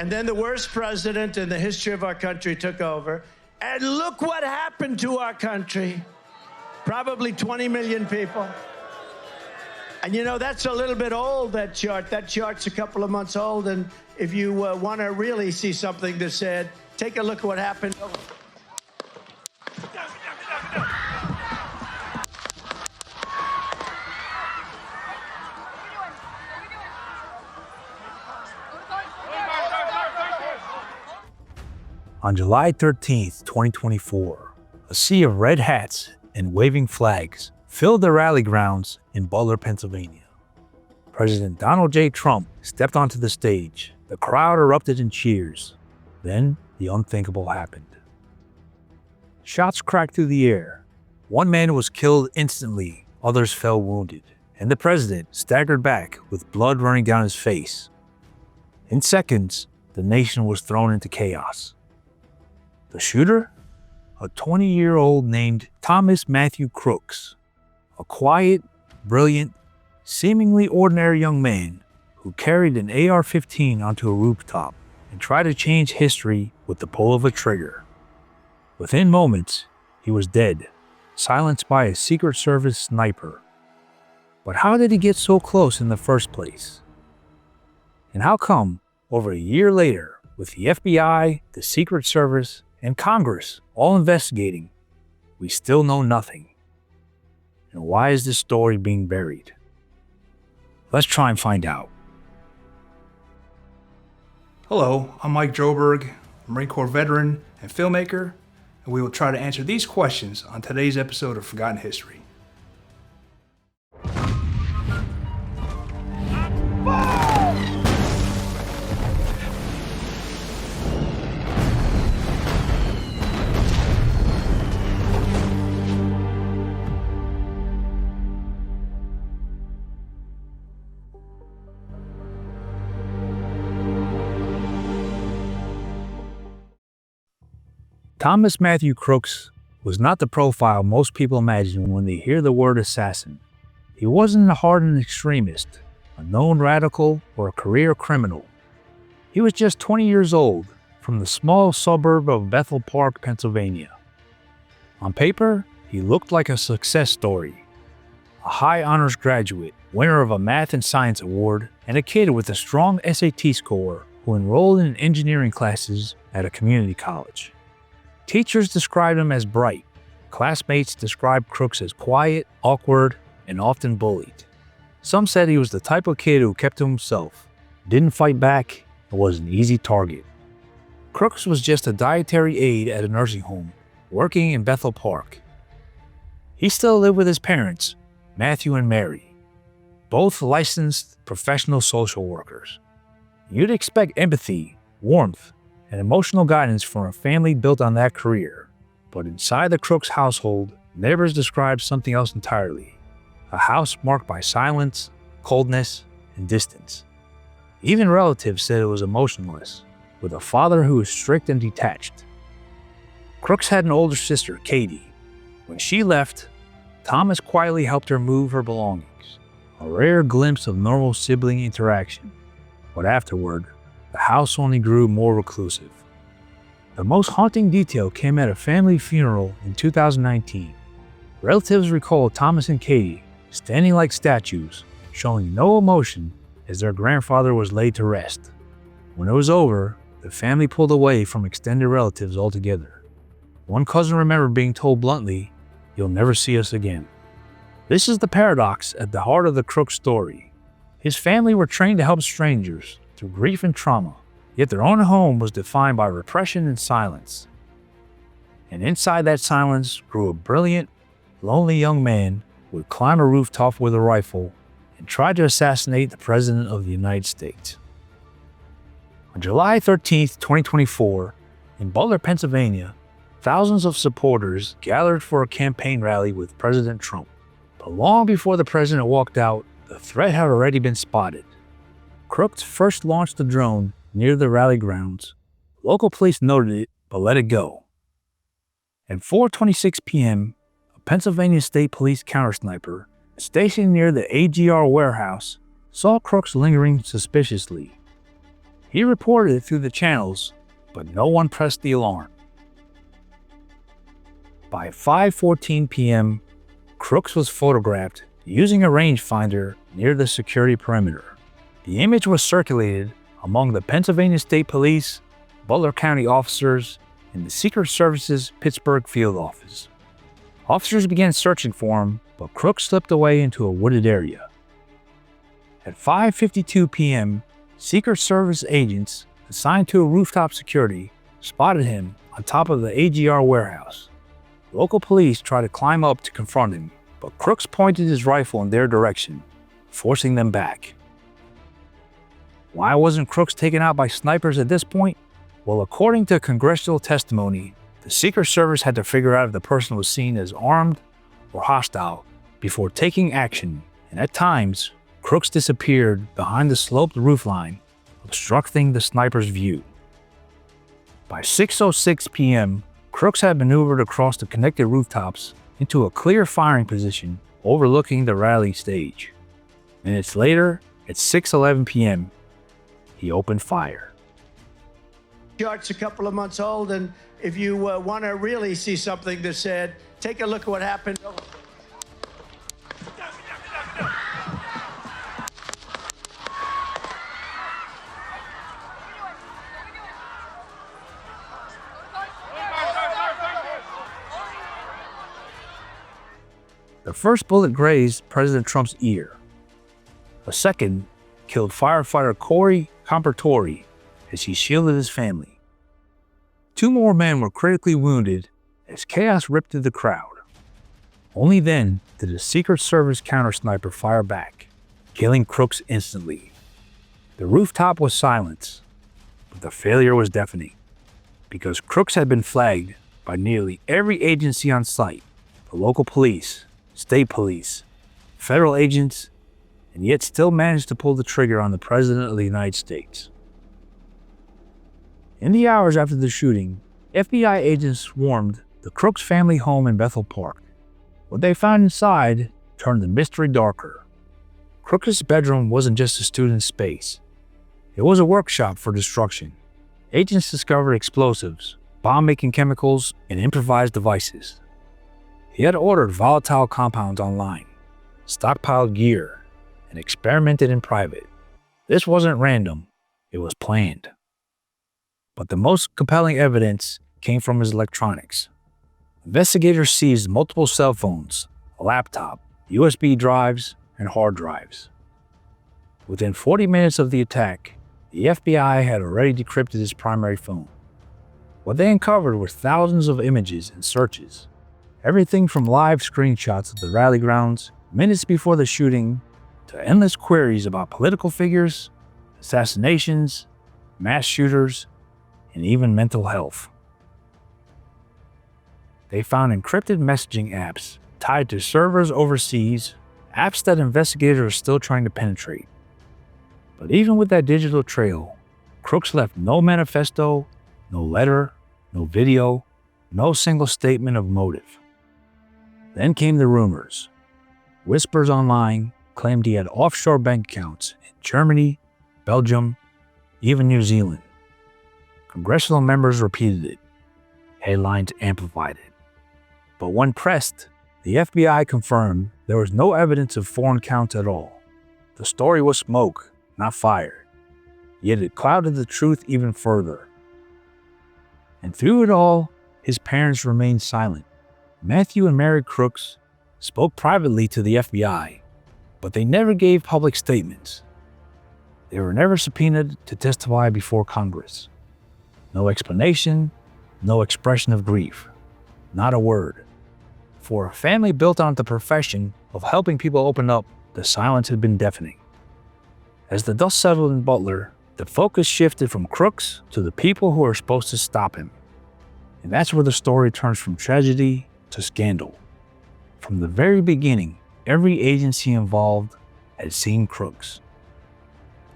And then the worst president in the history of our country took over. And look what happened to our country. Probably 20 million people. And you know, that's a little bit old, that chart. That chart's a couple of months old. And if you want to really see something that's said, take a look at what happened. On July 13th, 2024, a sea of red hats and waving flags filled the rally grounds in Butler, Pennsylvania. President Donald J. Trump stepped onto the stage. The crowd erupted in cheers. Then the unthinkable happened. Shots cracked through the air. One man was killed instantly, others fell wounded, and the president staggered back with blood running down his face. In seconds, the nation was thrown into chaos. The shooter? A 20-year-old named Thomas Matthew Crooks, a quiet, brilliant, seemingly ordinary young man who carried an AR-15 onto a rooftop and tried to change history with the pull of a trigger. Within moments, he was dead, silenced by a Secret Service sniper. But how did he get so close in the first place? And how come, over a year later, with the FBI, the Secret Service, and Congress all investigating, we still know nothing? And why is this story being buried? Let's try and find out. Hello, I'm Mike Droberg, a Marine Corps veteran and filmmaker, and we will try to answer these questions on today's episode of Forgotten History. Thomas Matthew Crooks was not the profile most people imagine when they hear the word assassin. He wasn't a hardened extremist, a known radical, or a career criminal. He was just 20 years old, from the small suburb of Bethel Park, Pennsylvania. On paper, he looked like a success story. A high honors graduate, winner of a math and science award, and a kid with a strong SAT score who enrolled in engineering classes at a community college. Teachers described him as bright. Classmates described Crooks as quiet, awkward, and often bullied. Some said he was the type of kid who kept to himself, didn't fight back, and was an easy target. Crooks was just a dietary aide at a nursing home, working in Bethel Park. He still lived with his parents, Matthew and Mary, both licensed professional social workers. You'd expect empathy, warmth, and emotional guidance from a family built on that career. But inside the Crooks household, neighbors described something else entirely. A house marked by silence, coldness, and distance. Even relatives said it was emotionless, with a father who was strict and detached. Crooks had an older sister, Katie. When she left, Thomas quietly helped her move her belongings, a rare glimpse of normal sibling interaction. But afterward, the house only grew more reclusive. The most haunting detail came at a family funeral in 2019. Relatives recall Thomas and Katie standing like statues, showing no emotion as their grandfather was laid to rest. When it was over, the family pulled away from extended relatives altogether. One cousin remembered being told bluntly, "You'll never see us again." This is the paradox at the heart of the Crooks story. His family were trained to help strangers through grief and trauma, yet their own home was defined by repression and silence. And inside that silence grew a brilliant, lonely young man who would climb a rooftop with a rifle and try to assassinate the President of the United States. On July 13th, 2024, in Butler, Pennsylvania, thousands of supporters gathered for a campaign rally with President Trump. But long before the president walked out, the threat had already been spotted. Crooks first launched a drone near the rally grounds. Local police noted it, but let it go. At 4:26 p.m., a Pennsylvania State Police countersniper stationed near the AGR warehouse saw Crooks lingering suspiciously. He reported it through the channels, but no one pressed the alarm. By 5:14 p.m., Crooks was photographed using a rangefinder near the security perimeter. The image was circulated among the Pennsylvania State Police, Butler County officers, and the Secret Service's Pittsburgh field office. Officers began searching for him, but Crooks slipped away into a wooded area. At 5:52 p.m., Secret Service agents assigned to a rooftop security spotted him on top of the AGR warehouse. Local police tried to climb up to confront him, but Crooks pointed his rifle in their direction, forcing them back. Why wasn't Crooks taken out by snipers at this point? Well, according to congressional testimony, the Secret Service had to figure out if the person was seen as armed or hostile before taking action, and at times, Crooks disappeared behind the sloped roofline, obstructing the sniper's view. By 6:06 p.m., Crooks had maneuvered across the connected rooftops into a clear firing position overlooking the rally stage. Minutes later, at 6:11 p.m., he opened fire. Chart's a couple of months old, and if you want to really see something that's said, take a look at what happened. The first bullet grazed President Trump's ear. A second killed firefighter Corey Compertori as he shielded his family. Two more men were critically wounded as chaos ripped through the crowd. Only then did a Secret Service counter-sniper fire back, killing Crooks instantly. The rooftop was silent, but the failure was deafening, because Crooks had been flagged by nearly every agency on site: the local police, state police, federal agents, and yet still managed to pull the trigger on the President of the United States. In the hours after the shooting, FBI agents swarmed the Crooks family home in Bethel Park. What they found inside turned the mystery darker. Crooks' bedroom wasn't just a student's space. It was a workshop for destruction. Agents discovered explosives, bomb-making chemicals, and improvised devices. He had ordered volatile compounds online, stockpiled gear, and experimented in private. This wasn't random, it was planned. But the most compelling evidence came from his electronics. Investigators seized multiple cell phones, a laptop, USB drives, and hard drives. Within 40 minutes of the attack, the FBI had already decrypted his primary phone. What they uncovered were thousands of images and searches. Everything from live screenshots of the rally grounds minutes before the shooting to endless queries about political figures, assassinations, mass shooters, and even mental health. They found encrypted messaging apps tied to servers overseas, apps that investigators are still trying to penetrate. But even with that digital trail, Crooks left no manifesto, no letter, no video, no single statement of motive. Then came the rumors. Whispers online claimed he had offshore bank accounts in Germany, Belgium, even New Zealand. Congressional members repeated it. Headlines amplified it. But when pressed, the FBI confirmed there was no evidence of foreign accounts at all. The story was smoke, not fire. Yet it clouded the truth even further. And through it all, his parents remained silent. Matthew and Mary Crooks spoke privately to the FBI, but they never gave public statements. They were never subpoenaed to testify before Congress. No explanation, no expression of grief, not a word. For a family built on the profession of helping people open up, the silence had been deafening. As the dust settled in Butler, the focus shifted from Crooks to the people who were supposed to stop him. And that's where the story turns from tragedy to scandal. From the very beginning, every agency involved had seen Crooks.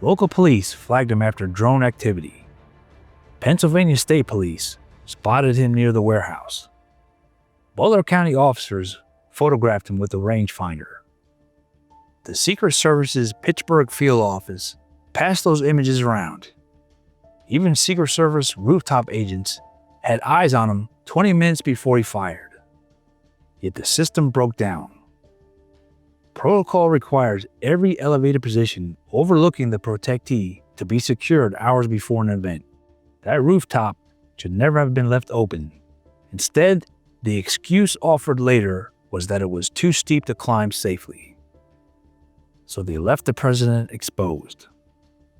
Local police flagged him after drone activity. Pennsylvania State Police spotted him near the warehouse. Butler County officers photographed him with a rangefinder. The Secret Service's Pittsburgh field office passed those images around. Even Secret Service rooftop agents had eyes on him 20 minutes before he fired. Yet the system broke down. Protocol requires every elevated position overlooking the protectee to be secured hours before an event. That rooftop should never have been left open. Instead, the excuse offered later was that it was too steep to climb safely. So they left the president exposed.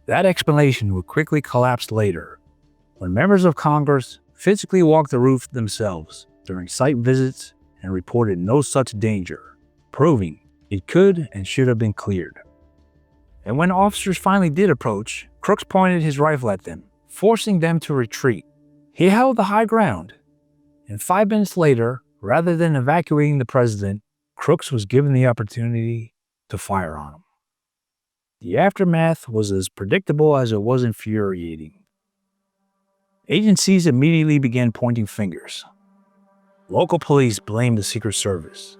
That explanation would quickly collapse later when members of Congress physically walked the roof themselves during site visits and reported no such danger, proving it could and should have been cleared. And when officers finally did approach, Crooks pointed his rifle at them, forcing them to retreat. He held the high ground, and 5 minutes later, rather than evacuating the president, Crooks was given the opportunity to fire on him. The aftermath was as predictable as it was infuriating. Agencies immediately began pointing fingers. Local police blamed the Secret Service.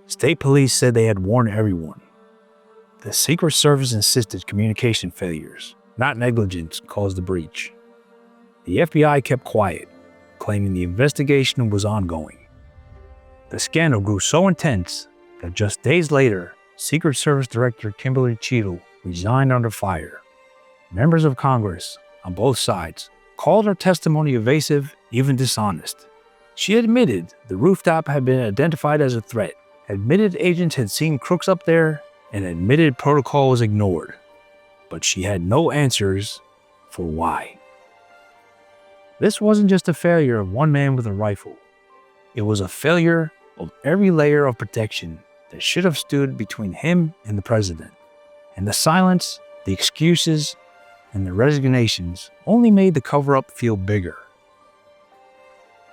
State police said they had warned everyone. The Secret Service insisted communication failures, not negligence, caused the breach. The FBI kept quiet, claiming the investigation was ongoing. The scandal grew so intense that just days later, Secret Service Director Kimberly Cheadle resigned under fire. Members of Congress, on both sides, called her testimony evasive, even dishonest. She admitted the rooftop had been identified as a threat, admitted agents had seen Crooks up there, and admitted protocol was ignored. But she had no answers for why. This wasn't just a failure of one man with a rifle. It was a failure of every layer of protection that should have stood between him and the president. And the silence, the excuses, and the resignations only made the cover-up feel bigger.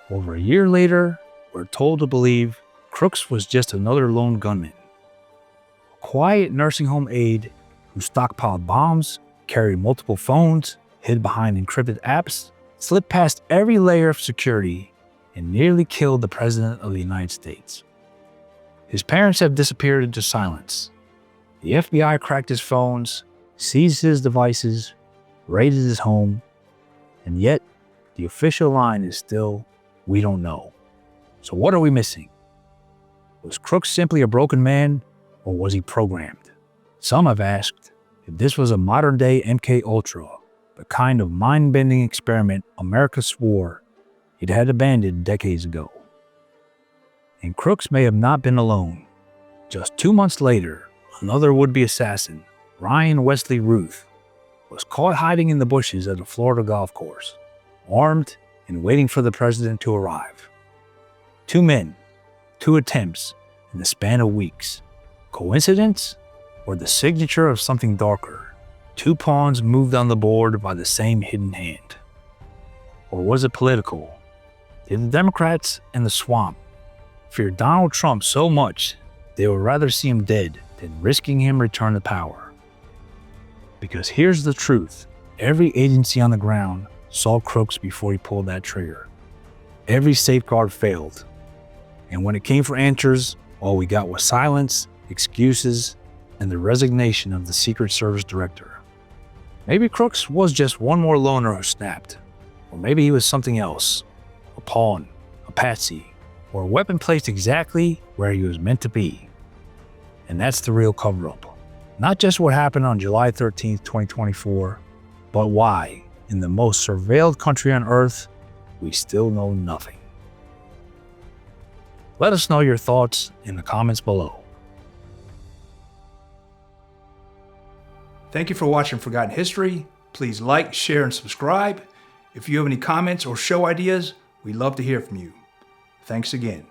Over a year later, we're told to believe Crooks was just another lone gunman. A quiet nursing home aide who stockpiled bombs, carried multiple phones, hid behind encrypted apps, slipped past every layer of security, and nearly killed the President of the United States. His parents have disappeared into silence. The FBI cracked his phones, seized his devices, raided his home, and yet the official line is still, "We don't know." So what are we missing? Was Crooks simply a broken man, or was he programmed? Some have asked if this was a modern-day MK Ultra, the kind of mind-bending experiment America swore it had abandoned decades ago. And Crooks may have not been alone. Just 2 months later, another would-be assassin, Ryan Wesley Ruth, was caught hiding in the bushes at a Florida golf course, armed and waiting for the president to arrive. 2 men, 2 attempts in the span of weeks. Coincidence, or the signature of something darker? 2 pawns moved on the board by the same hidden hand. Or was it political? Did the Democrats and the swamp fear Donald Trump so much they would rather see him dead than risking him return to power? Because here's the truth. Every agency on the ground saw Crooks before he pulled that trigger. Every safeguard failed. And when it came for answers, all we got was silence, excuses, and the resignation of the Secret Service director. Maybe Crooks was just one more loner who snapped. Or maybe he was something else. A pawn, a patsy, or a weapon placed exactly where he was meant to be. And that's the real cover-up. Not just what happened on July 13th, 2024, but why, in the most surveilled country on earth, we still know nothing. Let us know your thoughts in the comments below. Thank you for watching Forgotten History. Please like, share, and subscribe. If you have any comments or show ideas, we'd love to hear from you. Thanks again.